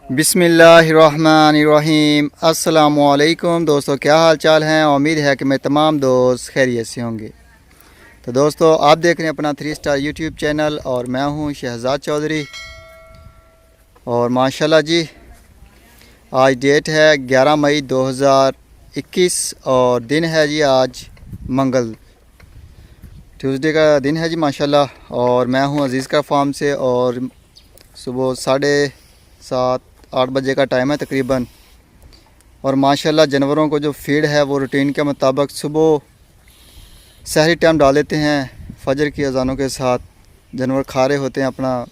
बिस्मिल्लाहिर्रहमानिर्रहीम। अस्सलामुअलैकुम दोस्तों, क्या हाल चाल हैं। उम्मीद है कि मैं तमाम दोस्त खैरियत से होंगे। तो दोस्तों, आप देख रहे हैं अपना 3 स्टार यूट्यूब चैनल और मैं हूं शहजाद चौधरी। और माशाल्लाह जी, आज डेट है 11 मई 2021 और दिन है जी आज मंगल, ट्यूसडे का दिन है जी माशाल्लाह। और मैं हूं अज़ीज़ का फार्म से और सुबह 7:30-8 बजे का टाइम है तकरीबन। और माशाल्लाह जानवरों को जो फीड है वो रूटीन के मुताबिक सुबह सहरी टाइम डाल देते हैं। फजर की अजानों के साथ जानवर खा रहे होते हैं अपना,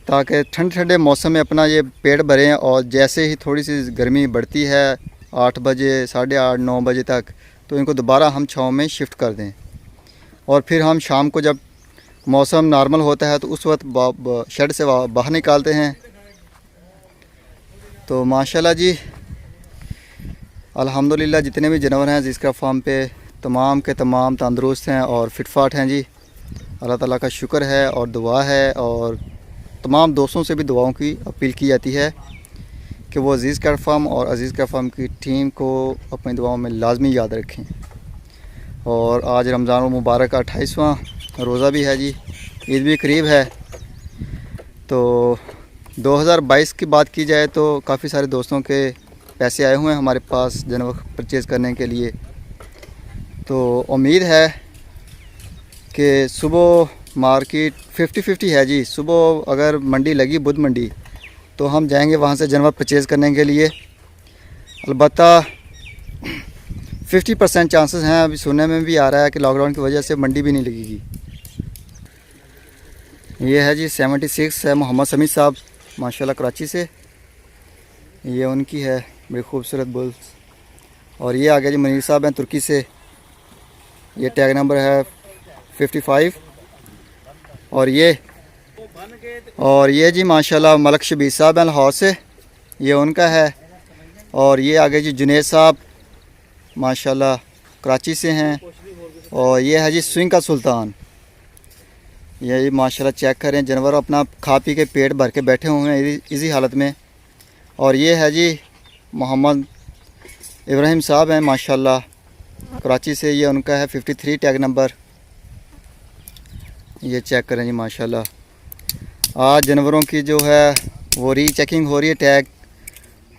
ताकि ठंडे ठंडे मौसम में अपना ये पेट भरें। और जैसे ही थोड़ी सी गर्मी बढ़ती है 8 बजे 8:30-9 बजे तक, तो इनको दोबारा हम छाँव में शिफ्ट कर दें। और फिर हम शाम को जब मौसम नॉर्मल होता है तो उस वक्त शेड से बाहर निकालते हैं। तो माशाल्लाह जी अल्हम्दुलिल्लाह जितने भी जानवर हैं जिसका फार्म पे तमाम के तमाम तंदुरुस्त हैं और फिटफाट हैं जी। अल्लाह ताला का शुक्र है और दुआ है। और तमाम दोस्तों से भी दुआओं की अपील की जाती है कि वो अज़ीज़ कैट फार्म और अज़ीज़ कैट फार्म की टीम को अपनी दुआओं में लाजमी याद रखें। और आज रमज़ान मुबारक का 28वां रोज़ा भी है जी, ईद भी करीब है। तो 2022 की बात की जाए तो काफ़ी सारे दोस्तों के पैसे आए हुए हैं हमारे पास जानवर परचेज़ करने के लिए। तो उम्मीद है कि सुबह मार्केट 50-50 है जी। सुबह अगर मंडी लगी बुध मंडी तो हम जाएंगे वहाँ से जानवर परचेज़ करने के लिए। अलबत्ता 50% चांसेस हैं, अभी सुनने में भी आ रहा है कि लॉकडाउन की वजह से मंडी भी नहीं लगेगी। ये है जी 76 है मोहम्मद समीद साहब माशाल्लाह कराची से। ये उनकी है बड़ी खूबसूरत बुल्स। और ये आ गया जी मनीर साहब हैं तुर्की से, ये टैग नंबर है 55। और ये जी माशाल्लाह मलक शबीर साहब हैं लाहौर से, ये उनका है। और ये आ गए जी जुनेद साहब माशाल्लाह कराची से हैं। और ये है जी स्विंग का सुल्तान। ये माशाल्लाह चेक करें, जानवर अपना खा पी के पेट भर के बैठे हुए हैं इसी हालत में। और ये है जी मोहम्मद इब्राहिम साहब हैं माशाल्लाह कराची से, ये उनका है 53 टैग नंबर। ये चेक करें जी माशाल्लाह। आज जानवरों की जो है वो रीचेकिंग हो रही है टैग।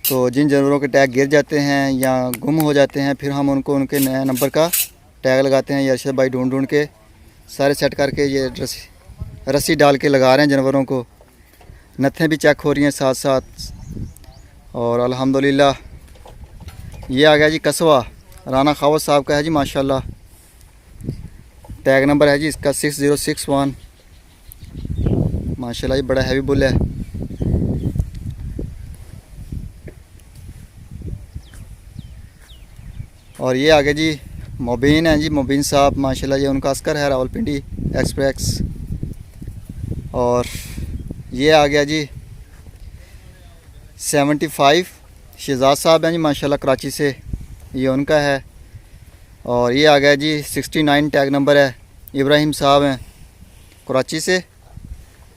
तो जिन जानवरों के टैग गिर जाते हैं या गुम हो जाते हैं फिर हम उनको उनके नए नंबर का टैग लगाते हैं। ये अरशद भाई ढूंढ के सारे सेट करके ये रस्सी डाल के लगा रहे हैं जानवरों को। नथें भी चेक हो रही हैं साथ साथ। और अल्हम्दुलिल्लाह ये आ गया जी कस्बा राना खावत साहब का है जी माशाल्लाह। टैग नंबर है जी इसका 6061 माशाल्लाह। ये बड़ा हैवी बुल है। और ये आ गया जी मोबिन है जी मोबिन साहब माशाल्लाह, ये उनका अस्कर है रावलपिंडी एक्सप्रेस। और ये आ गया जी 75 शहजाद साहब हैं जी माशाल्लाह कराची से, ये उनका है। और ये आ गया जी 69 टैग नंबर है, इब्राहिम साहब हैं कराची से।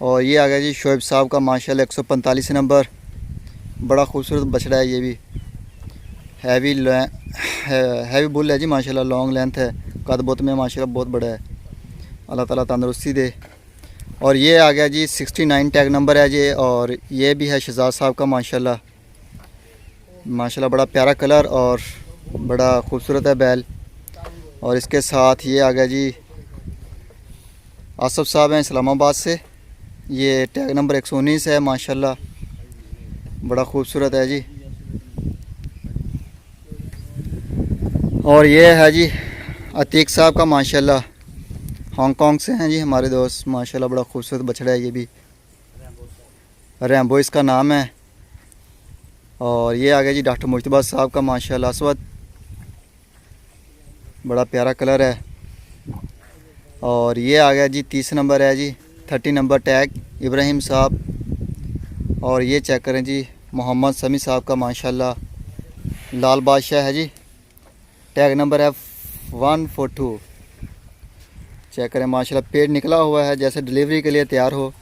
और ये आ गया जी शोएब साहब का माशाल्लाह 145 नंबर। बड़ा खूबसूरत बछड़ा है, ये भी हैवी बुल है जी माशाल्लाह। लॉन्ग लेंथ है, कद बुत में माशाल्लाह बहुत बड़ा है। अल्लाह ताला तंदुरुस्ती दे। और ये आ गया जी 69 टैग नंबर है जी। और ये भी है शहजाद साहब का माशाल्लाह। बड़ा प्यारा कलर और बड़ा खूबसूरत है बैल। और इसके साथ ये आ गया जी आसफ़ साहब हैं इस्लामाबाद से, ये टैग नंबर 119 है माशाल्लाह। बड़ा खूबसूरत है जी। और ये है जी अतीक साहब का माशाल्लाह, हांगकांग से हैं जी हमारे दोस्त माशाल्लाह। बड़ा खूबसूरत बछड़ा है, ये भी रैम्बो इसका नाम है। और ये आ गया जी डॉक्टर मुश्तबा साहब का माशाल्लाह असवद, बड़ा प्यारा कलर है। और ये आ गया जी 30 नंबर है जी 30 नंबर टैग इब्राहिम साहब। और ये चेक करें जी मोहम्मद समी साहब का माशाल्लाह लाल बादशाह है जी, टैग नंबर है 142। चेक करें माशाल्लाह, पेट निकला हुआ है जैसे डिलीवरी के लिए तैयार हो।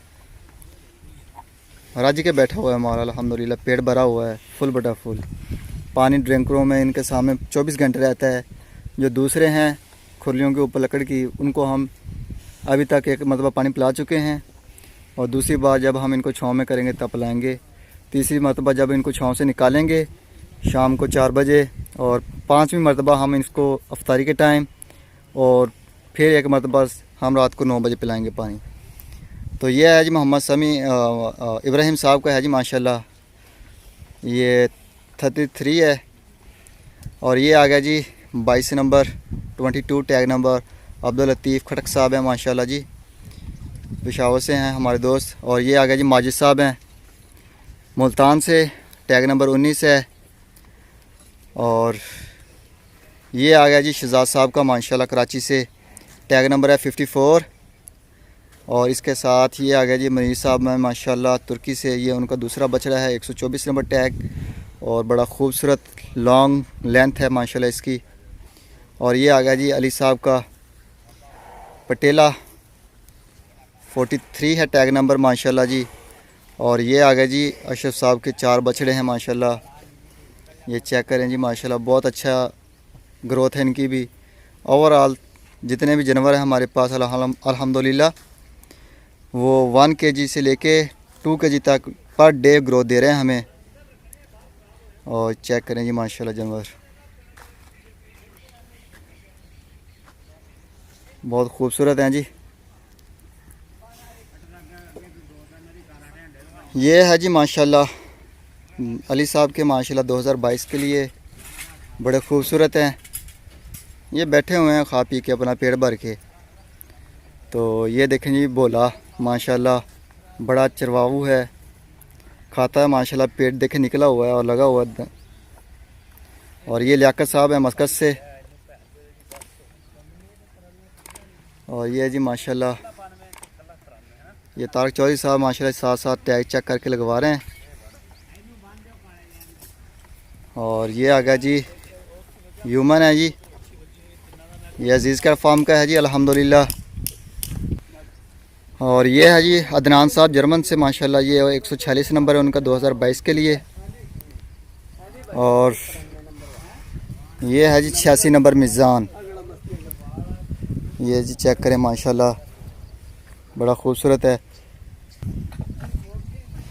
राजी के बैठा हुआ है हमारा अल्हम्दुलिल्लाह, पेट भरा हुआ है फुल बटा फुल। पानी ड्रिंकरों में इनके सामने 24 घंटे रहता है। जो दूसरे हैं खुरलियों के ऊपर लकड़ की, उनको हम अभी तक एक मरतबा पानी पिला चुके हैं, और दूसरी बार जब हम इनको छाँव में करेंगे तब पिलाएंगे। तीसरी मरतबा जब इनको छाँव से निकालेंगे शाम को 4 बजे, और 5वीं मरतबा हम इसको अफ्तारी के टाइम, और फिर एक मरतबा हम रात को 9 बजे पिलाएंगे पानी। तो ये है जी मोहम्मद समी इब्राहिम साहब का है जी माशाल्लाह, ये 33 है। और ये आ गया जी 22 number 22 tag number Abdul Latif खटक साहब हैं माशाल्लाह जी, पेशावर से हैं हमारे दोस्त। और ये आ गया जी माजिद साहब हैं मुल्तान से, टैग नंबर 19 है। और ये आ गया जी शहजाद साहब का माशाल्लाह कराची से, टैग नंबर है 54। और इसके साथ ये आ गया जी मनीष साहब में माशाल्लाह तुर्की से, ये उनका दूसरा बछड़ा है 124 नंबर टैग, और बड़ा खूबसूरत लॉन्ग लेंथ है माशाल्लाह इसकी। और ये आ गया जी अली साहब का पटेला 43 है टैग नंबर माशाल्लाह जी। और ये आ गया जी अशरफ साहब के 4 बछड़े हैं माशाल्लाह, ये चेक करें जी माशाल्लाह, बहुत अच्छा ग्रोथ है इनकी भी। ओवरऑल जितने भी जानवर हैं हमारे पास अल्हम्दुलिल्लाह वो 1 kg से लेके 2 kg तक पर डे ग्रोथ दे रहे हैं हमें। और चेक करें जी माशाल्लाह जानवर बहुत खूबसूरत हैं जी। ये है जी माशाल्लाह अली साहब के माशाल्लाह 2022 के लिए बड़े खूबसूरत हैं। ये बैठे हुए हैं खा पी के अपना पेट भर के। तो ये देखें जी बोला माशाल्लाह बड़ा चरवाऊ है, खाता है माशाल्लाह, पेट देखे निकला हुआ है और लगा हुआ है। और ये लियाकत साहब है मस्कत से। और ये जी माशाल्लाह ये तारक चौधरी साहब माशाल्लाह साथ साथ टैग चेक करके लगवा रहे हैं। और ये आ गया जी ह्यूमन है जी, ये अजीज़ का फार्म का है जी अल्हम्दुलिल्लाह। और ये है जी अदनान साहब जर्मन से माशाल्लाह, ये 146 नंबर है उनका 2022 के लिए। और ये है जी 86 नंबर मिज़ान, ये जी चेक करें माशाल्लाह बड़ा खूबसूरत है।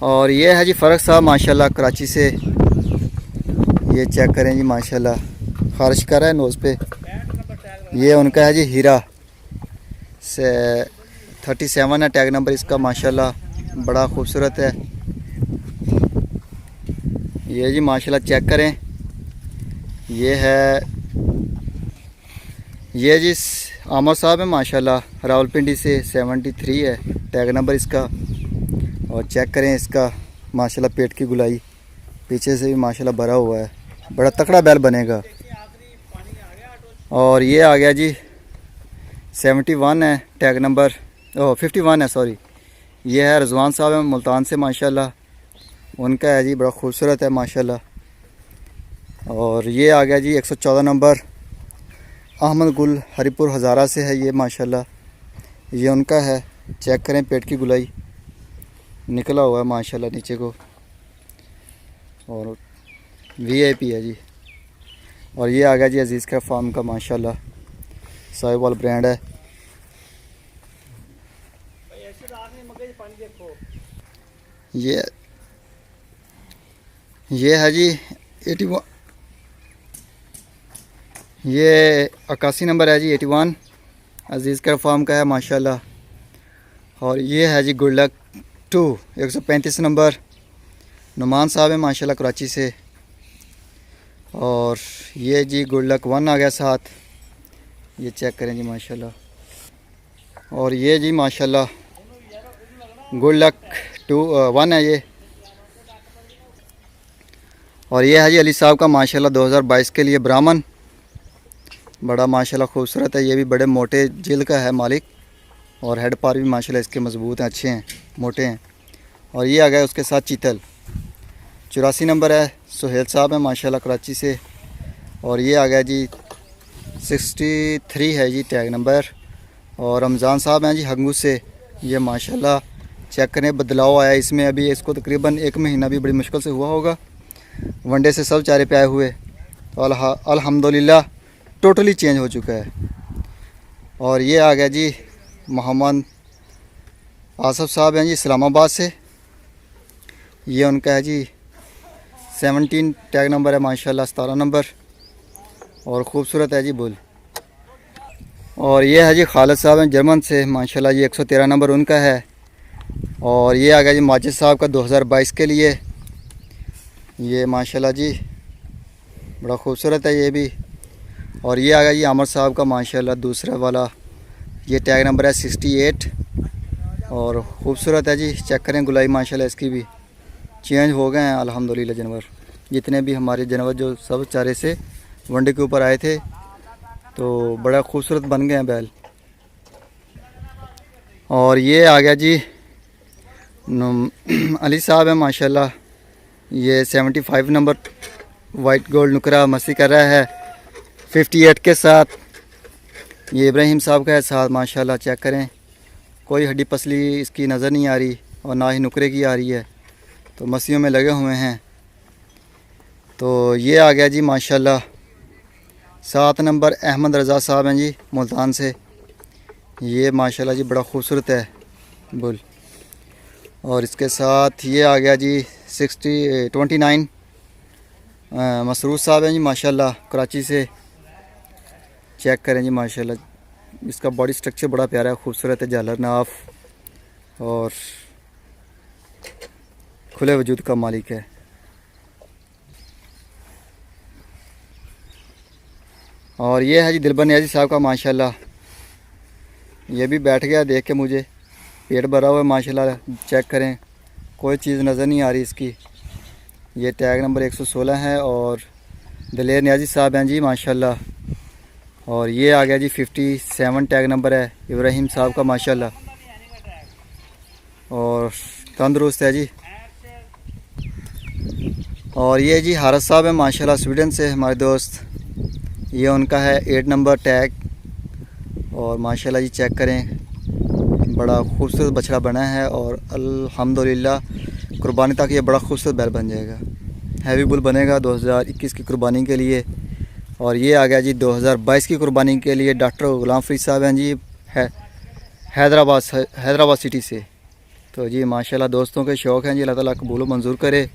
और ये है जी फ़रक साहब माशाल्लाह कराची से, ये चेक करें जी माशाल्लाह खारिश कर रहा है नोज़ पे। ये उनका है जी हीरा से 37 है टैग नंबर इसका माशाल्लाह, बड़ा खूबसूरत है। ये जी माशाल्लाह चेक करें, ये है ये जी आमर साहब है माशाल्लाह रावलपिंडी से 73 है टैग नंबर इसका। और चेक करें इसका माशाल्लाह पेट की गुलाई पीछे से भी माशाल्लाह भरा हुआ है, बड़ा तकड़ा बैल बनेगा। और ये आ गया जी 71 है टैग नंबर 51 है सॉरी, ये है रजवान साहब है मुल्तान से माशाल्लाह, उनका है जी बड़ा खूबसूरत है माशाल्लाह। और ये आ गया जी 114 नंबर अहमद गुल हरीपुर हज़ारा से है ये माशाल्लाह, ये उनका है। चेक करें पेट की गुलाई निकला हुआ है माशाल्लाह नीचे को, और VIP है जी। और ये आ गया जी अजीज़ का फार्म का माशाल्लाह साहिवाल ब्रांड है। ये है जी 81, ये 81 नंबर है जी 81 अजीज़ का फार्म का है माशाल्लाह। और ये है जी गुड लक 2 135 नंबर नुमान साहब है माशाल्लाह कराची से। और ये जी गुड लक 1 आ गया साथ, ये चेक करें जी माशाल्लाह। और ये जी माशाल्लाह गुड लक 1 है ये। और ये है जी अली साहब का माशाल्लाह 2022 के लिए ब्राह्मण, बड़ा माशाल्लाह खूबसूरत है, ये भी बड़े मोटे जिल्द का है मालिक, और हेड पार भी माशाल्लाह इसके मज़बूत हैं, अच्छे हैं, मोटे हैं। और ये आ गया उसके साथ चीतल 84 नंबर है सुहेल साहब है माशाल्लाह कराची से। और ये आ गया जी 63 है जी टैग नंबर। और रमज़ान साहब हैं जी हंगू से, ये माशाल्लाह चेक करें बदलाव आया इसमें। अभी इसको तकरीबन 1 महीना भी बड़ी मुश्किल से हुआ होगा वनडे से सब चारे पे आए हुए। तो अल्हम्दुलिल्लाह टोटली चेंज हो चुका है। और ये आ गया जी मोहम्मद आसफ़ साहब हैं जी इस्लामाबाद से। ये उनका है जी 17 टैग नंबर है माशाल्लाह, 17 नंबर, और ख़ूबसूरत है जी बुल। और ये है जी खालिद साहब हैं जर्मन से माशाल्लाह, ये 113 नंबर उनका है। और ये आ गया जी माजिद साहब का 2022 के लिए, ये माशाल्लाह जी बड़ा ख़ूबसूरत है ये भी। और ये आ गया जी आमर साहब का माशाल्लाह दूसरा वाला, ये टैग नंबर है 68 और ख़ूबसूरत है जी। चेक करें गुलाई माशाल्लाह इसकी भी चेंज हो गए हैं अल्हम्दुलिल्लाह जानवर। जितने भी हमारे जानवर जो सब चारे से वनडे के ऊपर आए थे तो बड़ा खूबसूरत बन गए हैं बैल। और ये आ गया जी अली साहब है माशाल्लाह, ये 75 नंबर वाइट गोल्ड नुकरा मस्ती कर रहा है 58 के साथ। ये इब्राहिम साहब का है साथ माशाल्लाह। चेक करें कोई हड्डी पसली इसकी नज़र नहीं आ रही और ना ही नुकरे की आ रही है, तो मस्सियों में लगे हुए हैं। तो ये आ गया जी माशाल्लाह 7 नंबर अहमद रज़ा साहब हैं जी मुल्तान से। ये माशाल्लाह जी बड़ा खूबसूरत है बुल। और इसके साथ ये आ गया जी 29 मसरूर साहब हैं जी माशाल्लाह कराची से। चेक करें जी माशाल्लाह इसका बॉडी स्ट्रक्चर बड़ा प्यारा है, खूबसूरत है, झालर नाफ और खुले वजूद का मालिक है। और ये है जी दिलबर नियाजी साहब का माशाल्लाह, ये भी बैठ गया देख के, मुझे पेट भरा हुआ है माशाल्लाह। चेक करें कोई चीज़ नज़र नहीं आ रही इसकी। ये टैग नंबर 116 है और दिलेर नियाजी साहब हैं जी माशाल्लाह। और ये आ गया जी 57 टैग नंबर है इब्राहिम साहब का माशाल्लाह, और तंदुरुस्त है जी। और ये जी हारिस साहब है माशाल्लाह स्वीडन से हमारे दोस्त, ये उनका है 8 नंबर टैग। और माशाल्लाह जी चेक करें बड़ा खूबसूरत बछड़ा बना है और अल्हम्दुलिल्लाह कुर्बानी तक ये बड़ा खूबसूरत बैल बन जाएगा, हैवी बुल बनेगा 2021 की कुर्बानी के लिए। और ये आ गया जी 2022 की कुर्बानी के लिए डॉक्टर गुलाम फरीद साहब हैं जी हैदराबाद सिटी से। तो जी माशाल्लाह दोस्तों के शौक़ हैं जी, अल्लाह ताला कबूल मंजूर करे।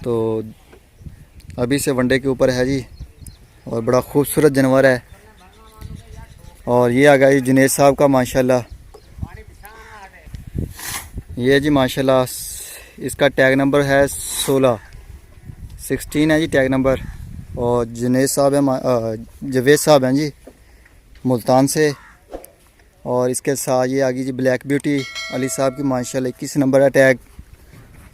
तो अभी से वनडे के ऊपर है जी और बड़ा खूबसूरत जानवर है। और ये आ गया जी जुनेद साहब का माशाल्लाह, ये जी माशाल्लाह इसका टैग नंबर है 16 है जी टैग नंबर। और जुनेद साहब है जवेद साहब हैं जी मुल्तान से। और इसके साथ ये आ गई जी ब्लैक ब्यूटी अली साहब की माशाल्लाह 21 नंबर है टैग,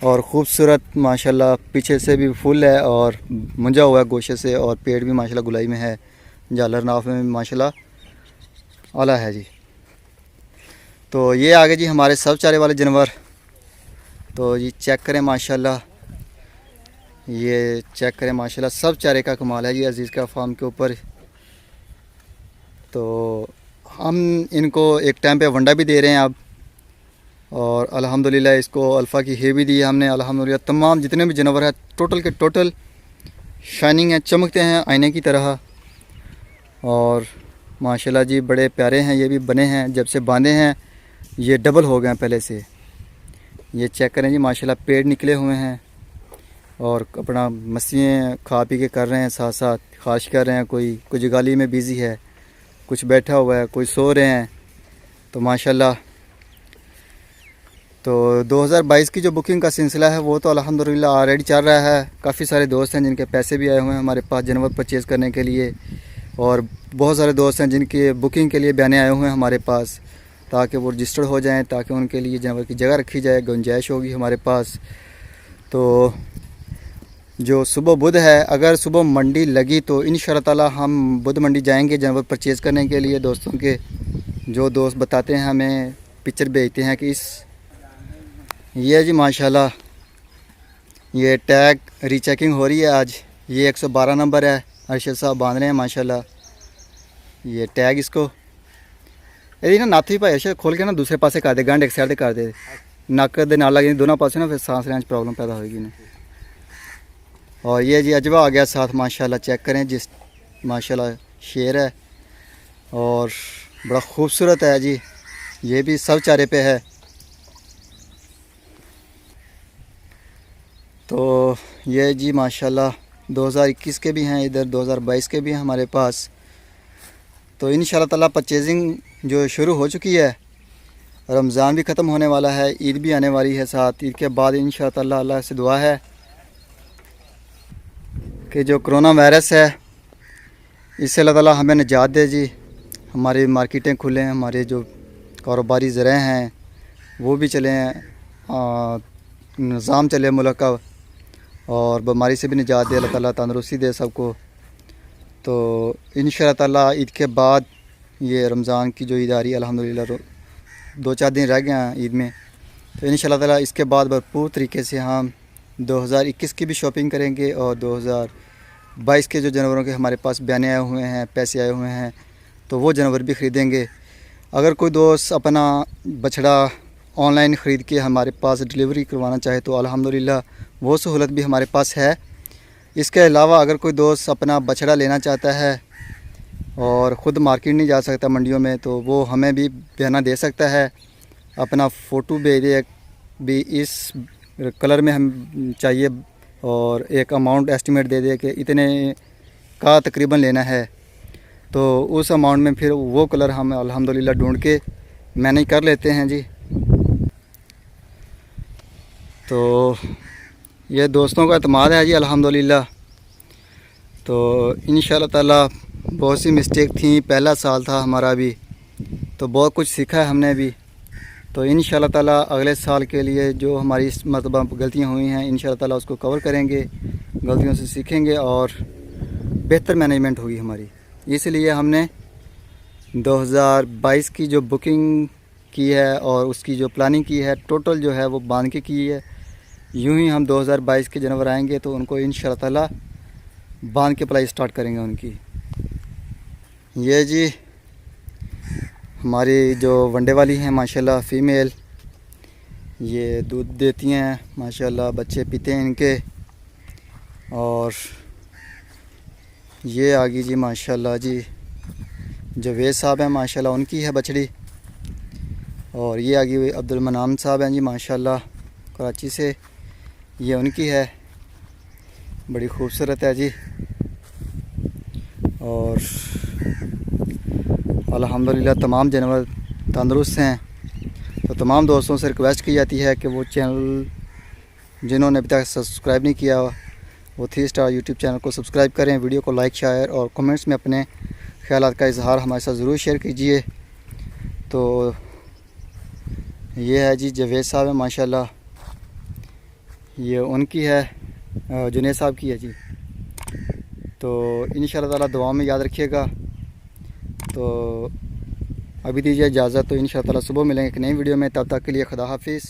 और ख़ूबसूरत माशाल्लाह पीछे से भी फुल है और मुंजा हुआ है गोशे से, और पेट भी माशाल्लाह गुलाई में है, झालर नाफ में भी माशाल्लाह आला है जी। तो ये आ गए जी हमारे सब चारे वाले जानवर। तो ये चेक करें माशाल्लाह, ये चेक करें माशाल्लाह सब चारे का कमाल है जी अज़ीज़ का फार्म के ऊपर। तो हम इनको एक टाइम पे वंडा भी दे रहे हैं अब, और अल्हम्दुलिल्लाह इसको अल्फ़ा की हे भी दी है हमने अल्हम्दुलिल्लाह। तमाम जितने भी जानवर हैं टोटल के टोटल शाइनिंग है, चमकते हैं आईने की तरह। और माशाल्लाह जी बड़े प्यारे हैं, ये भी बने हैं जब से बांधे हैं ये डबल हो गए हैं पहले से। ये चेक करें जी माशाल्लाह पेड़ निकले हुए हैं और अपना मस्सियाँ खा पी के कर रहे हैं, साथ साथ खाश कर रहे हैं। कोई कुछ गाली में बिज़ी है, कुछ बैठा हुआ है, कोई सो रहे हैं। तो माशाल्लाह तो 2022 की जो बुकिंग का सिलसिला है वो तो अल्हम्दुलिल्लाह ऑलरेडी चल रहा है। काफ़ी सारे दोस्त हैं जिनके पैसे भी आए हुए हैं हमारे पास जानवर परचेज़ करने के लिए, और बहुत सारे दोस्त हैं जिनके बुकिंग के लिए बयाने आए हुए हैं हमारे पास, ताकि वो रजिस्टर्ड हो जाएं, ताकि उनके लिए जानवर की जगह रखी जाए, गुंजाइश होगी हमारे पास। तो जो सुबह बुध है, अगर सुबह मंडी लगी तो इंशाअल्लाह ताला हम बुध मंडी जाएंगे जानवर परचेज़ करने के लिए। दोस्तों के जो दोस्त बताते हैं हमें पिक्चर भेजते हैं कि ये जी माशाल्लाह ये टैग रीचेकिंग हो रही है आज। ये 112 नंबर है, अरशद साहब बांध रहे हैं माशाल्लाह ये टैग। इसको यदि ना नाथी भाई अरशद खोल के ना दूसरे पासे कर दे, गांड एक साइड कर दे, नक दे नाल लगे दोनों पासे ना, फिर सांस लेने प्रॉब्लम पैदा होगी ना। और ये जी अजवा आ गया साथ माशाल्लाह, चेक करें जिस माशाल्लाह शेर है और बड़ा खूबसूरत है जी। ये भी सब चारे पे है। तो ये जी माशाल्लाह 2021 के भी हैं इधर, 2022 के भी हैं हमारे पास। तो इंशाल्लाह ताला परचेजिंग जो शुरू हो चुकी है। रमज़ान भी ख़त्म होने वाला है, ईद भी आने वाली है साथ। ईद के बाद इंशाल्लाह ताला अल्लाह से दुआ है कि जो कोरोना वायरस है इससे अल्लाह ताला हमें निजात दे जी। हमारी मार्केटें खुलें, हमारे जो कारोबारी ज़राए हैं वो भी चलें, निज़ाम चले मुल्क का, और बीमारी से भी निजात दे अल्लाह ताला, तंदुरुस्ती दे सबको। तो इंशाल्लाह ताला ईद के बाद ये रमज़ान की जो ईद आ रही है अल्हम्दुलिल्लाह 2-4 दिन रह गए हैं ईद में। तो इंशाल्लाह ताला इसके बाद भरपूर तरीके से हम 2021 की भी शॉपिंग करेंगे और 2022 के जो जानवरों के हमारे पास बयाने आए हुए हैं, पैसे आए हुए हैं, तो वो जानवर भी ख़रीदेंगे। अगर कोई दोस्त अपना बछड़ा ऑनलाइन ख़रीद के हमारे पास डिलीवरी करवाना चाहे तो अल्हम्दुलिल्लाह वो सहूलत भी हमारे पास है। इसके अलावा अगर कोई दोस्त अपना बछड़ा लेना चाहता है और ख़ुद मार्केट नहीं जा सकता मंडियों में, तो वो हमें भी बयाना दे सकता है, अपना फ़ोटो भेज दे भी इस कलर में हम चाहिए और एक अमाउंट एस्टिमेट दे दे कि इतने का तकरीबन लेना है। तो उस अमाउंट में फिर वो कलर हम अल्हम्दुलिल्लाह ढूंढ के मैनेज कर लेते हैं जी। तो ये दोस्तों का एतमाद है जी अल्हम्दुलिल्लाह। तो इंशाल्लाह ताला बहुत सी मिस्टेक थी, पहला साल था हमारा भी, तो बहुत कुछ सीखा है हमने भी। तो इंशाल्लाह ताला अगले साल के लिए जो हमारी इस मरतबा गलतियाँ हुई हैं इंशाल्लाह ताला उसको कवर करेंगे, गलतियों से सीखेंगे और बेहतर मैनेजमेंट होगी हमारी। इसलिए हमने 2022 की जो बुकिंग की है और उसकी जो प्लानिंग की है टोटल जो है वो बांध के की है। यूं ही हम 2022 के जानवर आएंगे तो उनको इंशाल्लाह ताला बांध के पलाई स्टार्ट करेंगे उनकी। ये जी हमारी जो वनडे वाली हैं माशाल्लाह फ़ीमेल, ये दूध देती हैं माशाल्लाह, बच्चे पीते हैं इनके। और ये आ गई जी माशाल्लाह जी जवेद साहब हैं माशाल्लाह, उनकी है बछड़ी। और ये आ गई अब्दुल मनाम साहब हैं जी माशाल्लाह कराची से, ये उनकी है, बड़ी खूबसूरत है जी। और अल्हम्दुलिल्लाह तमाम जानवर तंदुरुस्त हैं। तो तमाम दोस्तों से रिक्वेस्ट की जाती है कि वो चैनल जिन्होंने अभी तक सब्सक्राइब नहीं किया वो 3 स्टार यूट्यूब चैनल को सब्सक्राइब करें, वीडियो को लाइक शेयर और कमेंट्स में अपने ख्यालात का इजहार हमारे साथ ज़रूर शेयर कीजिए। तो ये है जी जवेद साहब है माशाल्लाह, ये उनकी है, जुनेद साहब की है जी। तो इंशाल्लाह ताला दुआ में याद रखिएगा। तो अभी दीजिए इजाज़त, तो इंशाल्लाह ताला सुबह मिलेंगे एक नई वीडियो में, तब तक के लिए खुदा हाफिज़।